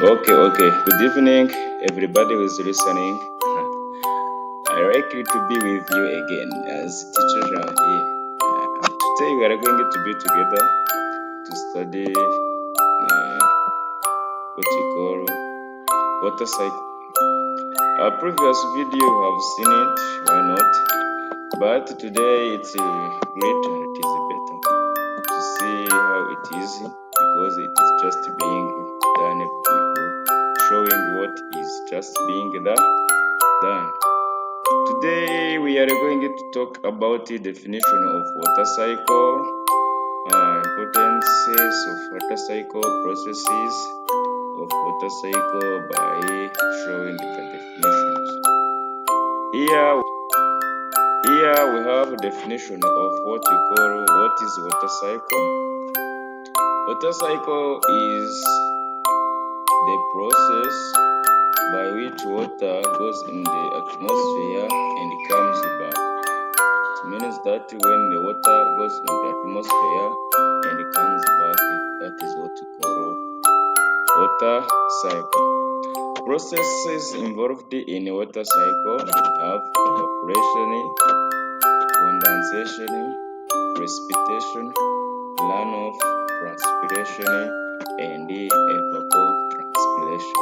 Okay. Good evening, everybody who is listening. I like you to be with you again as teacher Janvier. Today we are going to be together to study what we call water cycle. Our previous video you have seen it, why not? But today it's great and it is better to see how it is because it is just being done, showing what is just being done. Today we are going to talk about the definition of water cycle, importances of water cycle, processes of water cycle by showing the definitions. Here we have a definition of what is water cycle. Water cycle is the process by which water goes in the atmosphere and comes back. It means that when the water goes in the atmosphere and comes back, that is what we call water cycle. Processes involved in a water cycle have evaporation, condensation, precipitation, runoff, transpiration, and evapotranspiration.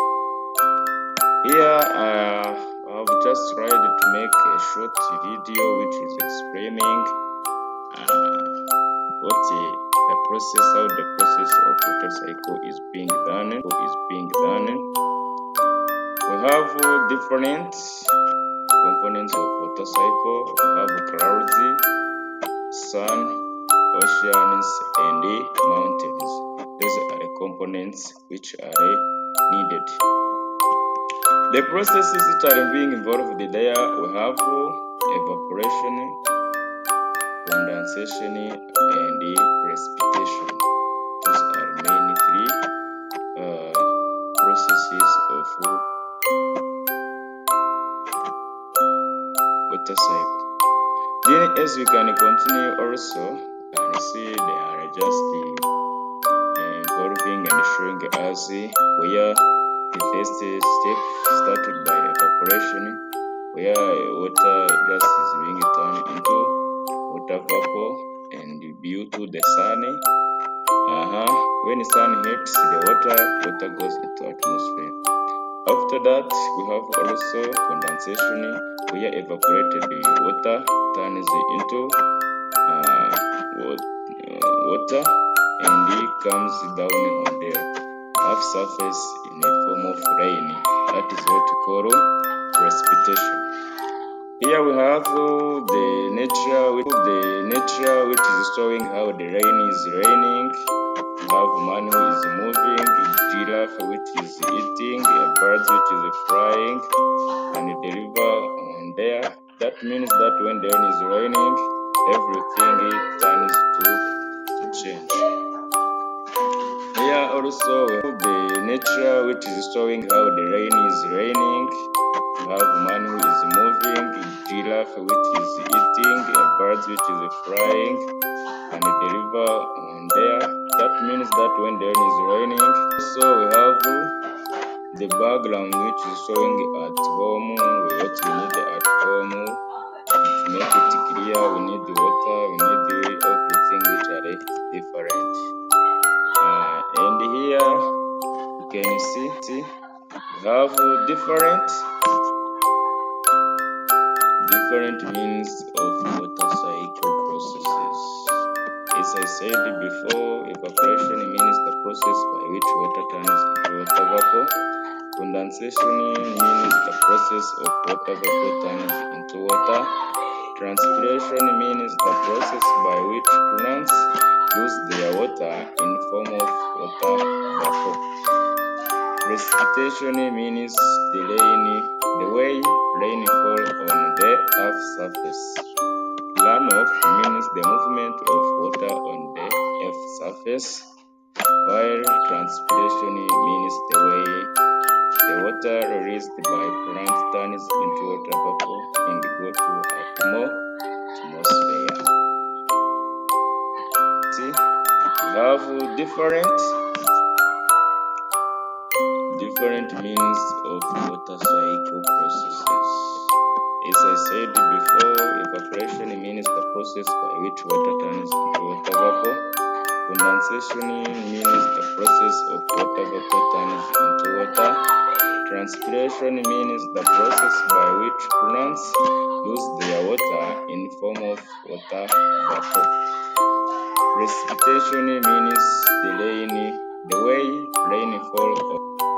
Here I've just tried to make a short video which is explaining how the process of water cycle is being done. We have different components of water cycle. We have clouds, sun, oceans, and mountains. Those are the components which are needed. The processes which are being involved there, we have evaporation, condensation, and precipitation. These are mainly three processes of water cycle. Then as we can continue also and see they are just involving and showing us where the first step started by evaporation, where water just is being turned into water vapor and due to the sun. When the sun hits the water goes into atmosphere. After that, we have also condensation, where evaporated water turns into water and it comes down on the earth surface in a form of rain. That is what we call precipitation. Here we have the nature which is showing how the rain is raining. We have man who is moving, giraffe which is eating, a bird which is flying, and the river on there. That means that when the rain is raining, everything turns to change. Here also we have the nature which is showing how the rain is raining. We have man who is moving, giraffe which is eating, a bird which is flying, and the river on there. That means that when the rain is raining, also we have the background which is showing at home, what we need at home. To make it clear, we need the water, we need everything which are different. And here you can see we have different means of water cycle processes. As I said before, evaporation means the process by which water turns into water vapor. Condensation means the process of water vapor turns into water. Transpiration means the process by which plants lose their water in form of water vapor. Precipitation means the way rain falls on the earth surface. Runoff means the movement of water on the earth surface, while transpiration means the way the water released by plants turns into water vapor and go to atmosphere. See, we have different means of water cycle processes. As I said before, evaporation means the process by which water turns into water vapor. Condensation means the process of water vapor turns into water. Transpiration means the process by which plants lose their water in form of water vapor. Precipitation means the way rain falls